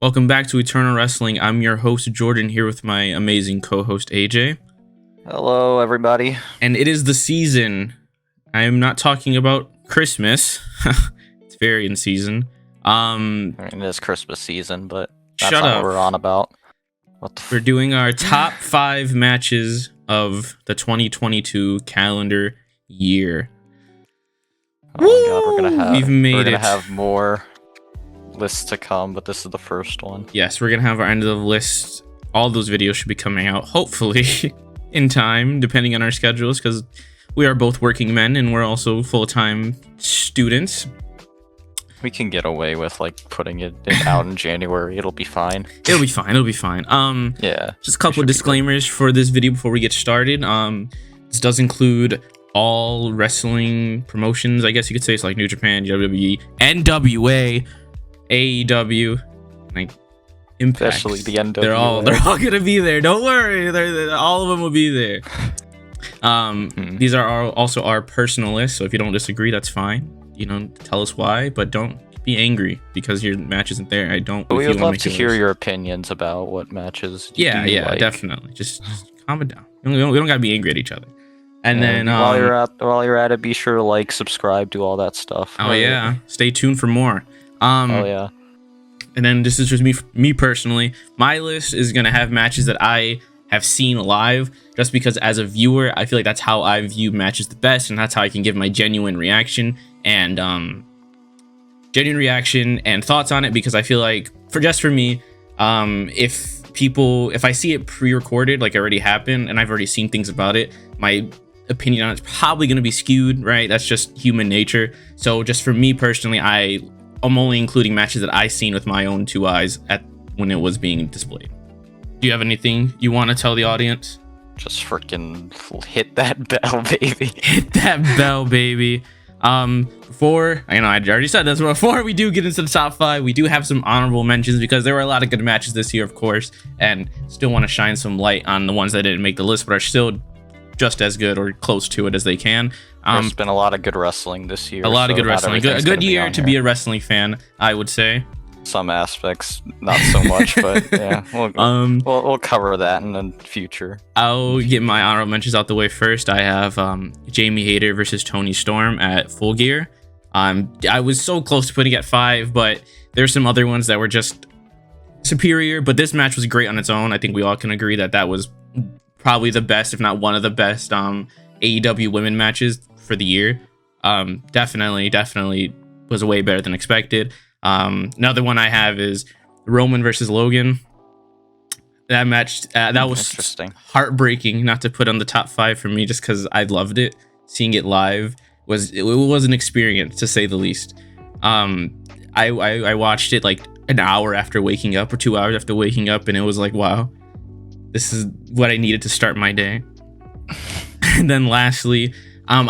Welcome back to Eternal Wrestling. I'm your host, Jordan, here with my amazing co-host, AJ. Hello, everybody. And it is the season. I am not talking about Christmas. It's very in season. I mean, it is Christmas season, but that's Shut not up. what we're on about. We're doing our top 5 matches of the 2022 calendar year. Oh my god, we're gonna it. have more lists to come, but this is the first one. Yes, we're gonna have our end of the list. All those videos should be coming out, hopefully, in time, depending on our schedules, because we are both working men and we're also full-time students. We can get away with putting it out in January. It'll be fine. It'll be fine. Yeah. Just a couple of disclaimers for this video before we get started. This does include all wrestling promotions, I guess you could say. It's like New Japan, WWE, NWA, AEW, like Impact. Especially the NWA. They're all gonna be there. Don't worry, they're all of them will be there. These are also our personal lists, so if you don't disagree, that's fine. Tell us why, but don't be angry because your match isn't there. We would love to hear your opinions about what matches. Yeah, like. Definitely. Just calm it down. We don't gotta be angry at each other. And then while you're at it, be sure to like, subscribe, do all that stuff. Oh yeah, stay tuned for more. Oh yeah. And then this is just me personally. My list is gonna have matches that I have seen live, just because as a viewer, I feel like that's how I view matches the best, and that's how I can give my genuine reaction and thoughts on it. Because I feel like for me, if I see it pre-recorded, like it already happened, and I've already seen things about it, my opinion on it's probably going to be skewed, right? That's just human nature. So just for me personally, I'm only including matches that I seen with my own 2 eyes when it was being displayed. Do you have anything you want to tell the audience? Just freaking hit that bell, baby. Hit that bell, baby. Before I already said this, but before we do get into the top 5, we do have some honorable mentions because there were a lot of good matches this year, of course, and still want to shine some light on the ones that didn't make the list but are still just as good or close to it as they can. There's been a lot of good wrestling this year. A lot of good wrestling. A good year to be a wrestling fan, I would say. Some aspects, not so much, but yeah, we'll cover that in the future. I'll get my honorable mentions out the way first. I have Jamie Hayter versus Toni Storm at Full Gear. I was so close to putting it at 5, but there's some other ones that were just superior. But this match was great on its own. I think we all can agree that was probably the best, if not one of the best, AEW women matches for the year. Definitely was way better than expected. Another one I have is Roman versus Logan. That match that was interesting, heartbreaking not to put on the top 5 for me, just because I loved it. Seeing it live was an experience, to say the least. I watched it like an hour after waking up, or 2 hours after waking up, and it was like, wow, this is what I needed to start my day. And then lastly, I'm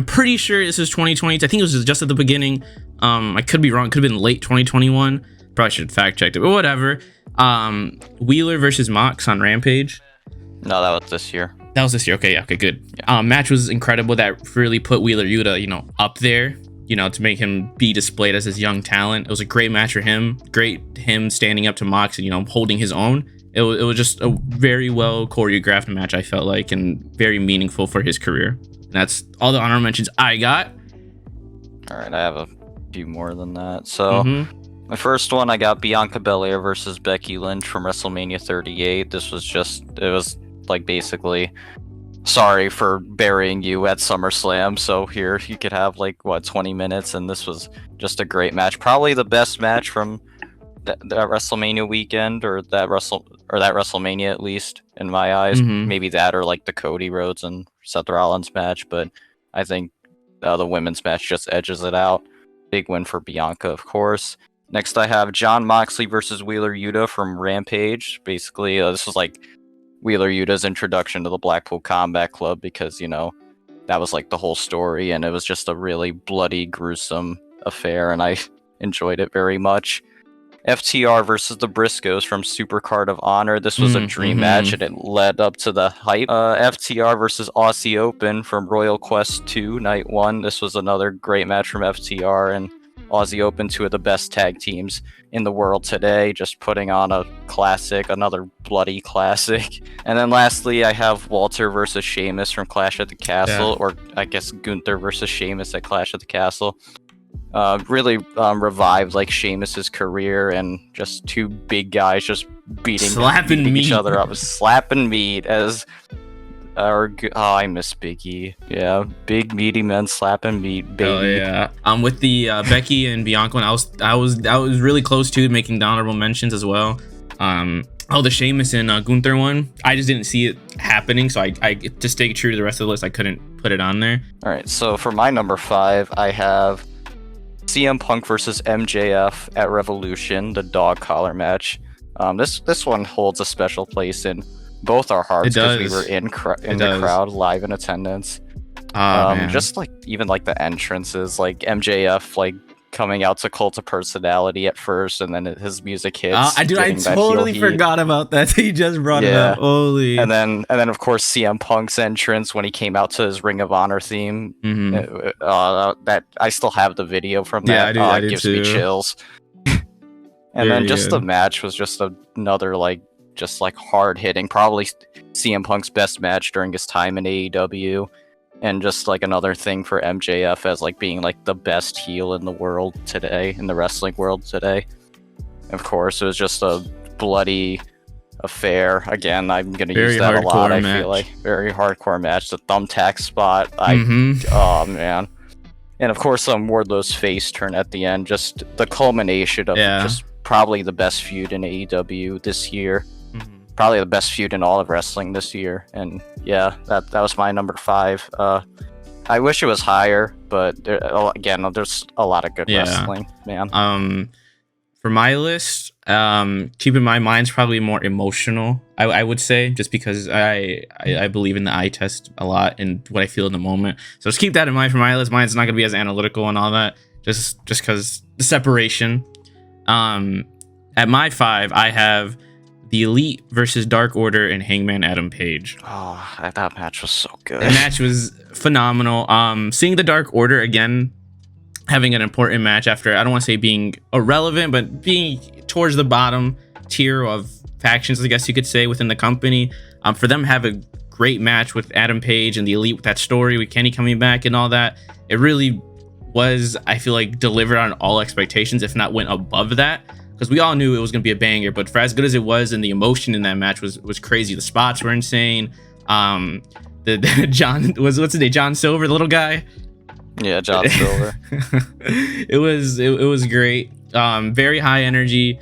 pretty sure this is 2020. I think it was just at the beginning. I could be wrong. It could have been late 2021. Probably should fact check it, but whatever. Wheeler versus Mox on Rampage. No, that was this year. That was this year. Okay, yeah, okay, good. Yeah. Match was incredible. That really put Wheeler Yuta, up there, to make him be displayed as his young talent. It was a great match for him. Great him standing up to Mox and, holding his own. It was just a very well choreographed match, I felt like, and very meaningful for his career. And that's all the honorable mentions I got. All right, I have a few more than that. So my first one, I got Bianca Belair versus Becky Lynch from WrestleMania 38. It was like basically, sorry for burying you at SummerSlam. So here you could have 20 minutes, and this was just a great match. Probably the best match from that WrestleMania weekend, or that WrestleMania, at least in my eyes. Maybe that, or the Cody Rhodes and Seth Rollins match, but I think the women's match just edges it out. Big win for Bianca, of course. Next, I have Jon Moxley versus Wheeler Yuta from Rampage. Basically, this was Wheeler Yuta's introduction to the Blackpool Combat Club, because that was the whole story, and it was just a really bloody, gruesome affair, and I enjoyed it very much. FTR versus the Briscoes from Supercard of Honor. This was a dream match, and it led up to the hype. FTR versus Aussie Open from Royal Quest 2 Night 1. This was another great match from FTR, and Aussie Open, two of the best tag teams in the world today, just putting on a classic, another bloody classic. And then lastly, I have Walter versus Sheamus from Clash at the Castle, or I guess Gunther versus Sheamus at Clash at the Castle. Really revived like Sheamus's career, and just two big guys just beating each other up, slapping meat as. I miss Big E. Yeah, big meaty men slapping meat, baby. Oh yeah. With the Becky and Bianca one, I was really close to making honorable mentions as well. The Sheamus and Gunther one, I just didn't see it happening, so I to stay true to the rest of the list, I couldn't put it on there. All right, so for my number 5, I have CM Punk versus MJF at Revolution, the dog collar match. This one holds a special place in both our hearts because we were in the crowd, live in attendance. Just like even like the entrances, like MJF like coming out to Cult of Personality at first, and then his music hits. I totally forgot about that. He just brought it up. Holy. And then of course CM Punk's entrance when he came out to his Ring of Honor theme. That I still have the video from that. Yeah, I do. It gives me chills. And then just the match was just another like hard hitting, probably CM Punk's best match during his time in AEW, and just like another thing for MJF as like being like the best heel in the world today, in the wrestling world today. Of course, it was just a bloody affair. Again, I'm gonna use that a lot. I feel like very hardcore match. The thumbtack spot. Oh man. And of course, Wardlow's face turn at the end. Just the culmination of just probably the best feud in AEW this year. Probably the best feud in all of wrestling this year. And yeah, that was my number 5. I wish it was higher, but there's a lot of good wrestling, man. For my list, keep in mind, mine's probably more emotional, I would say, just because I believe in the eye test a lot and what I feel in the moment. So just keep that in mind for my list. Mine's not going to be as analytical and all that, just because the separation. At my 5, I have The Elite versus Dark Order and Hangman Adam Page. Oh, that match was so good. The match was phenomenal. Seeing the Dark Order again, having an important match after, I don't want to say being irrelevant, but being towards the bottom tier of factions, I guess you could say, within the company. For them to have a great match with Adam Page and the Elite with that story, with Kenny coming back and all that, it really was, I feel like, delivered on all expectations, if not went above that. Because we all knew it was going to be a banger, but for as good as it was, and the emotion in that match was crazy. The spots were insane. The John, what's his name? John Silver, the little guy. Yeah, John Silver. it was great. Very high energy.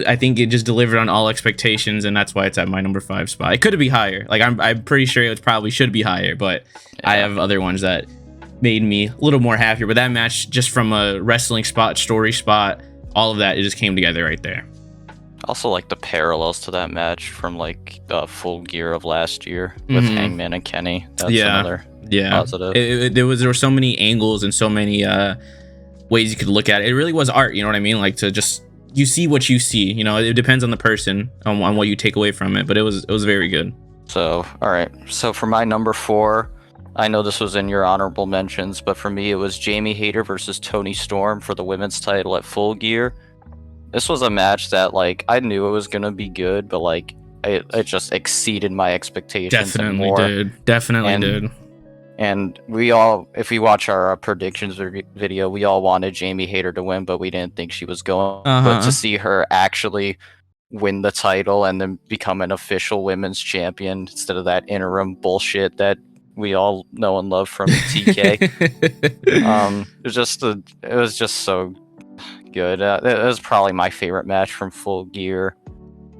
I think it just delivered on all expectations, and that's why it's at my number 5 spot. It could be higher. Like I'm pretty sure it probably should be higher, but I have other ones that made me a little more happier. But that match, just from a wrestling spot, story spot, all of that, it just came together right there. Also, like the parallels to that match from like Full Gear of last year with Hangman and Kenny. That's another positive. There were so many angles and so many ways you could look at it. It really was art, you know what I mean? Like, to just, you see what you see. You know, it depends on the person on what you take away from it. But it was very good. So, all right. So for my number 4. I know this was in your honorable mentions, but for me, it was Jamie Hayter versus Toni Storm for the women's title at Full Gear. This was a match that, like, I knew it was going to be good, but, like, it just exceeded my expectations. Definitely did. And we all, if we watch our predictions video, we all wanted Jamie Hayter to win, but we didn't think she was going. But to see her actually win the title and then become an official women's champion instead of that interim bullshit that we all know and love from TK. It was just so good. It was probably my favorite match from Full Gear.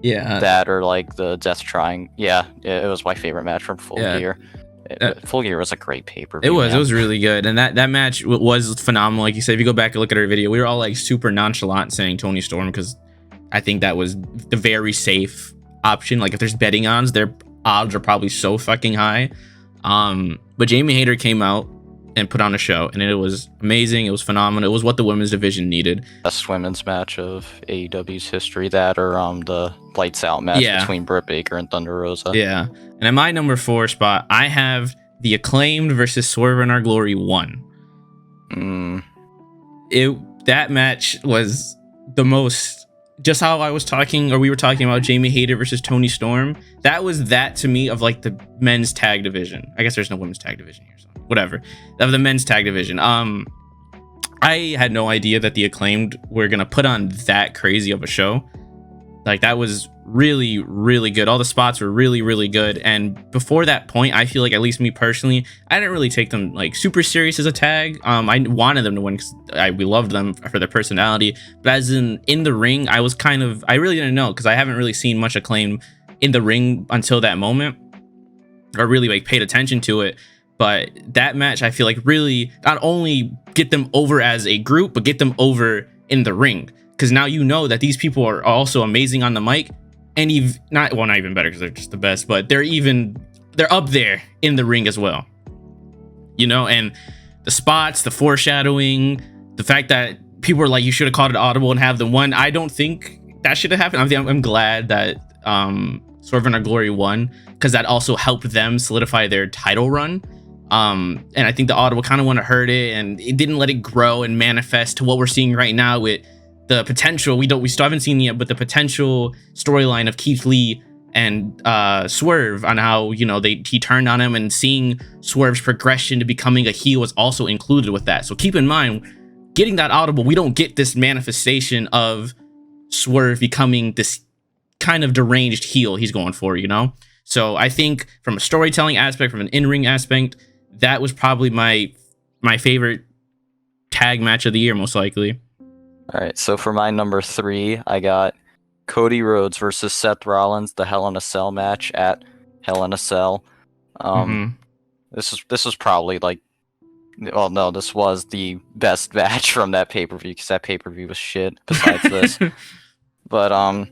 Yeah. That or like the Death Triangle. Yeah, it was my favorite match from Full Gear. Full Gear was a great pay-per-view. It was really good. And that match was phenomenal. Like you said, if you go back and look at our video, we were all like super nonchalant saying Toni Storm, because I think that was the very safe option. Like, if there's betting odds, their odds are probably so fucking high. But Jamie Hayter came out and put on a show, and it was amazing. It was phenomenal. It was what the women's division needed. Best women's match of AEW's history, that or the Lights Out match between Britt Baker and Thunder Rosa. Yeah. And at my number 4 spot, I have the Acclaimed versus Swerve in Our Glory 1. that match was the most, just how I was talking, or we were talking about Jamie Hayter versus Tony Storm. That was that to me of like the men's tag division. I guess there's no women's tag division here, so whatever. Of the men's tag division. I had no idea that the Acclaimed were gonna put on that crazy of a show. Like, that was really, really good. All the spots were really, really good. And before that point, I feel like, at least me personally, I didn't really take them like super serious as a tag. I wanted them to win because we loved them for their personality. But as in the ring, I really didn't know, because I haven't really seen much Acclaim in the ring until that moment, or really like paid attention to it. But that match, I feel like, really not only get them over as a group, but get them over in the ring. Because now you know that these people are also amazing on the mic, and not even better because they're just the best, but they're up there in the ring as well. You know, and the spots, the foreshadowing, the fact that people are like, you should have called it audible and have them won. I don't think that should have happened. I'm glad that Swerve in Our Glory won, because that also helped them solidify their title run. And I think the audible kind of want to hurt it, and it didn't let it grow and manifest to what we're seeing right now with the potential. We still haven't seen it yet, but the potential storyline of Keith Lee and Swerve, on how, you know, he turned on him, and seeing Swerve's progression to becoming a heel was also included with that. So keep in mind, getting that audible, we don't get this manifestation of Swerve becoming this kind of deranged heel he's going for, you know? So I think from a storytelling aspect, from an in-ring aspect, that was probably my favorite tag match of the year, most likely. All right, so for my number 3, I got Cody Rhodes versus Seth Rollins, the Hell in a Cell match at Hell in a Cell. This was probably like, well, no, this was the best match from that pay-per-view, because that pay-per-view was shit besides this. But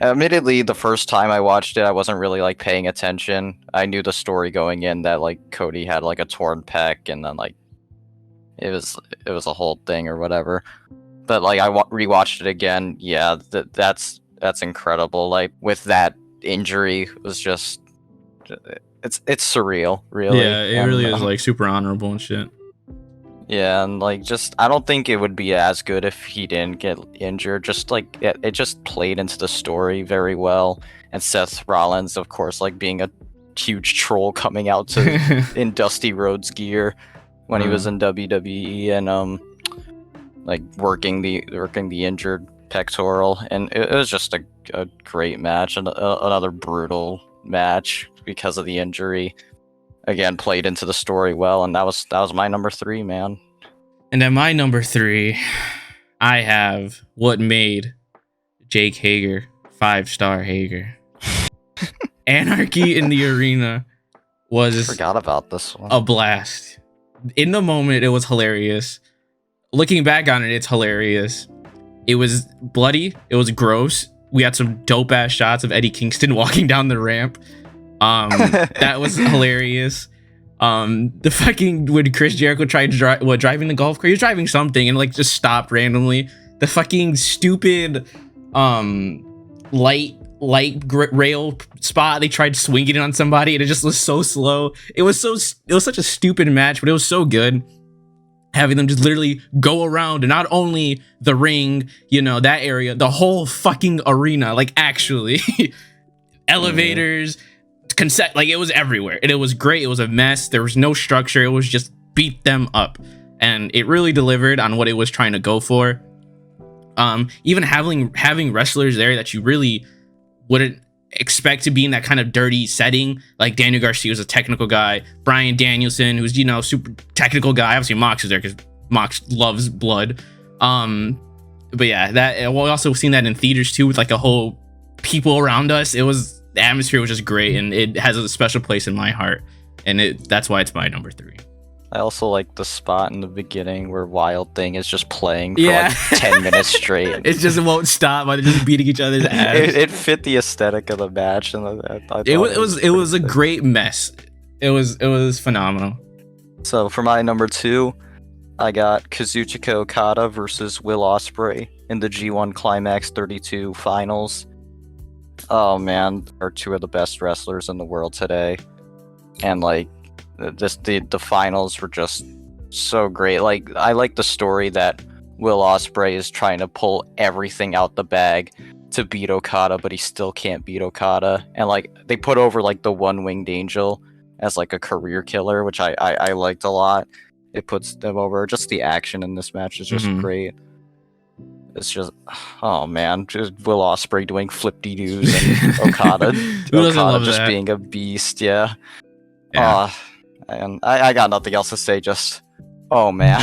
admittedly, the first time I watched it, I wasn't really like paying attention. I knew the story going in, that like Cody had like a torn pec, and then like it was a whole thing or whatever. But like I rewatched it again, yeah, that's incredible. Like, with that injury, it was just, it's surreal, really. Yeah, it really is like super honorable and shit. Yeah, and like, just, I don't think it would be as good if he didn't get injured. Just like it just played into the story very well. And Seth Rollins, of course, like being a huge troll coming out in Dusty Rhodes gear when he was in WWE, and like working the injured pectoral, and it was just a great match, and another brutal match because of the injury. Again, played into the story well, and that was my number 3, man. And at my number 3, I have what made Jake Hager 5-star Hager. Anarchy in the Arena was, I forgot about this one, a blast. In the moment, it was hilarious. Looking back on it, it's hilarious. It was bloody. It was gross. We had some dope ass shots of Eddie Kingston walking down the ramp. That was hilarious. The fucking, when Chris Jericho tried to driving the golf cart, he was driving something and like just stopped randomly. The fucking stupid light rail spot, they tried swinging it on somebody, and it just was so slow. It was such a stupid match, but it was so good. Having them just literally go around, and not only the ring, you know, that area, the whole fucking arena, like actually elevators, like it was everywhere, and it was great. It was a mess. There was no structure. It was just beat them up, and it really delivered on what it was trying to go for. Even having wrestlers there that you really wouldn't expect to be in that kind of dirty setting, like Daniel Garcia was a technical guy, Bryan Danielson, who's, you know, super technical guy. Obviously Mox is there because Mox loves blood. But yeah, that we also seen that in theaters too, with like a whole people around us. The atmosphere was just great, and it has a special place in my heart, and that's why it's my number 3. I also like the spot in the beginning where Wild Thing is just playing for like 10 minutes straight. It just won't stop while they're just beating each other's ass. It fit the aesthetic of the match, and it was a great mess. It was phenomenal. So for my number 2, I got Kazuchika Okada versus Will Ospreay in the G1 Climax 32 finals. Oh man, they're 2 of the best wrestlers in the world today, and like, the finals were just so great. Like, I like the story that Will Ospreay is trying to pull everything out the bag to beat Okada, but he still can't beat Okada. And like they put over like the One Winged Angel as like a career killer, which I liked a lot. It puts them over. Just the action in this match is just great. It's just, oh man, just Will Ospreay doing flip-de-doos and Okada just that? Being a beast, yeah. And I got nothing else to say. Just, oh man,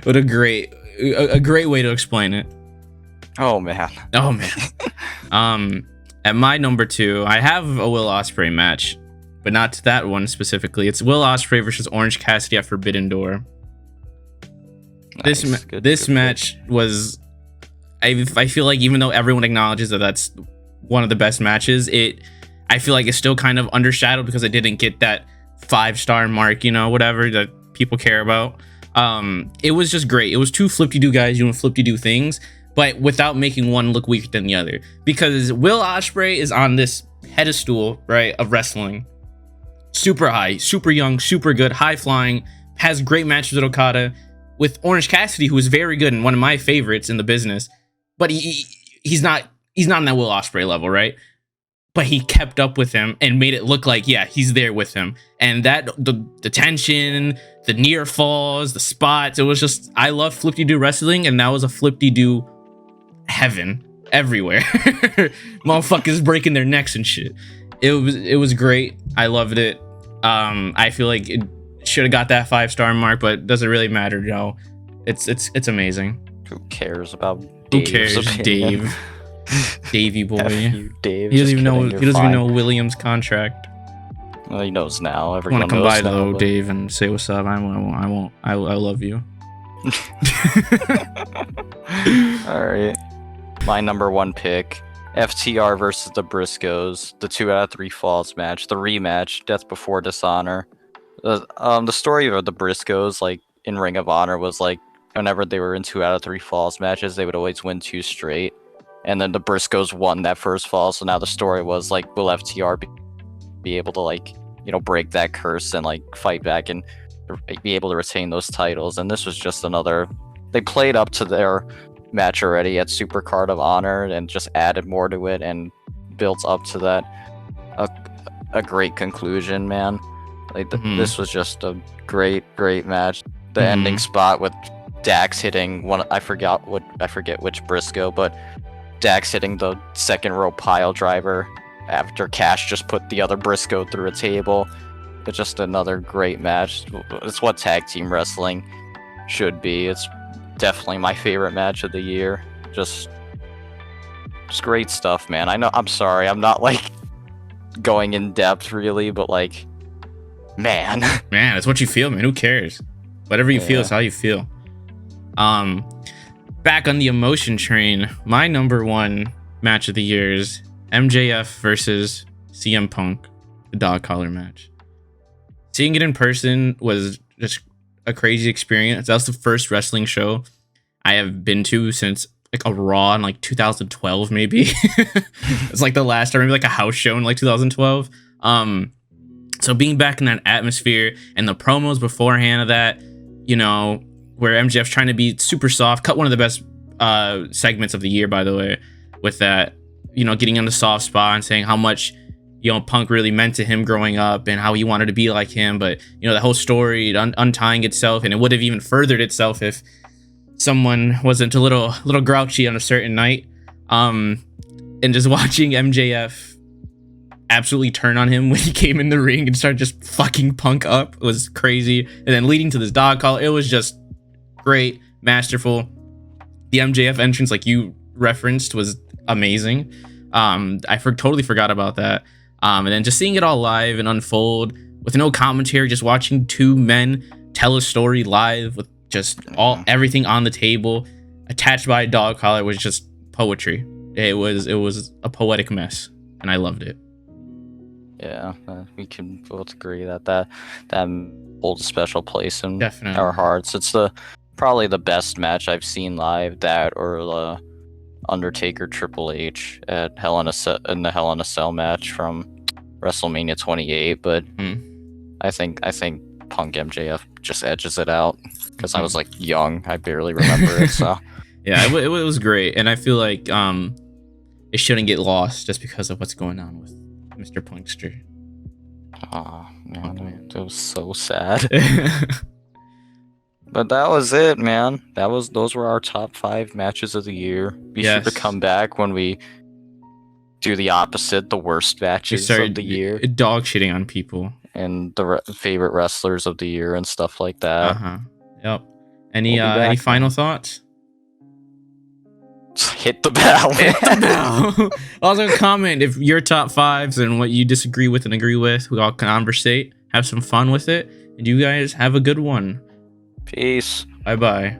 what a great way to explain it. Oh man. At my number 2, I have a Will Ospreay match, but not to that one specifically. It's Will Ospreay versus Orange Cassidy at Forbidden Door. Nice. This match was, I feel like even though everyone acknowledges that that's one of the best matches, I feel like it's still kind of undershadowed because it didn't get that 5-star mark, whatever that people care about. It was just great. It was 2 flip-de-doo guys doing flip-de-doo things, but without making one look weaker than the other. Because Will Ospreay is on this pedestal, right, of wrestling. Super high, super young, super good, high flying, has great matches with Okada. With Orange Cassidy, who is very good and one of my favorites in the business, but he's not on that Will Ospreay level, right? But he kept up with him and made it look like, yeah, he's there with him. And that the tension, the near falls, the spots, it was just, I love flip-de-doo wrestling, and that was a flip-de-doo heaven everywhere. Motherfuckers breaking their necks and shit. It was great. I loved it. I feel like it should have got that 5-star mark, but it doesn't really matter, Joe. It's amazing. Who cares about Dave's opinion? Dave? Davey boy. You, Dave. He doesn't even know Williams' contract. Well, he knows now. Everyone knows. I want to come by though, Dave, and say what's up. I won't. I love you. All right. My number 1 pick, FTR versus the Briscoes, the 2 out of 3 falls match, the rematch, Death Before Dishonor. The story of the Briscoes, like in Ring of Honor, was like whenever they were in 2 out of 3 falls matches, they would always win 2 straight, and then the Briscoes won that first fall. So now the story was like, will FTR be able to like break that curse and like fight back and be able to retain those titles? And this was just another. They played up to their match already at Supercard of Honor and just added more to it and built up to that a great conclusion, man. Like this was just a great match. The ending spot with Dax hitting one, I forget which Briscoe, but Dax hitting the second row pile driver after Cash just put the other Briscoe through a table. It's just another great match. It's what tag team wrestling should be. It's definitely my favorite match of the year. Just great stuff, man. I know, I'm sorry, I'm not like going in depth really, but like, man, it's what you feel, man. Who cares? Whatever you feel is how you feel. Back on the emotion train, my number 1 match of the year is MJF versus CM Punk, the dog collar match. Seeing it in person was just a crazy experience. That was the first wrestling show I have been to since like a Raw in like 2012, maybe. It's like the last time, maybe like a house show in like 2012. So being back in that atmosphere and the promos beforehand of that, where MJF's trying to be super soft, cut one of the best segments of the year, by the way, with that, getting on the soft spot and saying how much, Punk really meant to him growing up and how he wanted to be like him. But, the whole story untying itself, and it would have even furthered itself if someone wasn't a little grouchy on a certain night. And just watching MJF absolutely turn on him when he came in the ring and started just fucking Punk up was crazy. And then leading to this dog collar, it was just great, masterful. The MJF entrance, like you referenced, was amazing. I totally forgot about that. And then just seeing it all live and unfold with no commentary, just watching 2 men tell a story live with just everything on the table, attached by a dog collar, was just poetry. It was a poetic mess, and I loved it. Yeah, we can both agree that holds a special place in Definitely. Our hearts. It's probably the best match I've seen live. That or the Undertaker Triple H at in the Hell in a Cell match from WrestleMania 28. But I think Punk MJF just edges it out because I was like young. I barely remember it. So yeah, it was great, and I feel like it shouldn't get lost just because of what's going on with Mr. Punkster. Oh man, it was so sad. But that was it, man. Those were our top 5 matches of the year. Be sure to come back when we do the opposite, the worst matches of the year. Dog shitting on people. And the favorite wrestlers of the year and stuff like that. Yep. Any final thoughts? Hit the bell. Hit the bell. Also comment if your top 5s and what you disagree with and agree with. We all conversate, have some fun with it, and you guys have a good one. Peace. Bye-bye.